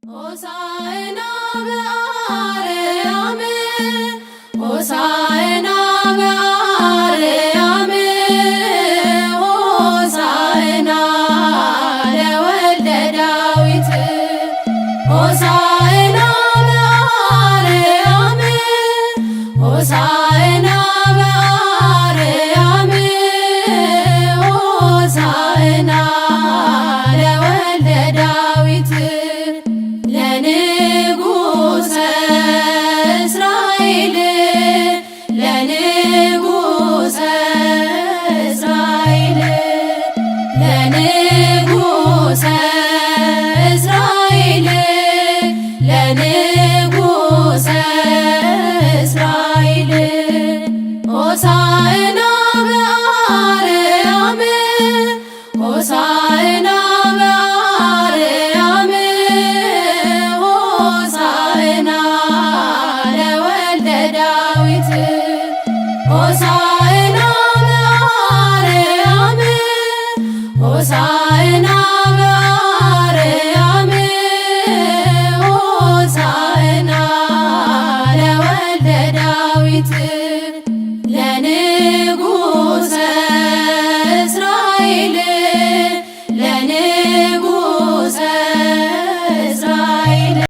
ሆሳዕና በአርያም ሆሳዕና በአርያም ሆሳዕና ለወልደ ዳዊት ሆሳዕና በአርያም ሆሳዕና በአርያም ሆሳዕና ለወልደ ዳዊት ለንጉሠ እስራኤል ለንጉሠ እስራኤል ለንጉሠ እስራኤል ለንጉሠ እስራኤል ሆሳዕና በአርያም ሆሳዕና በአርያም ሆሳዕና ለወልደ ዳዊት ሆሳዕና በአርያም ሆሳዕና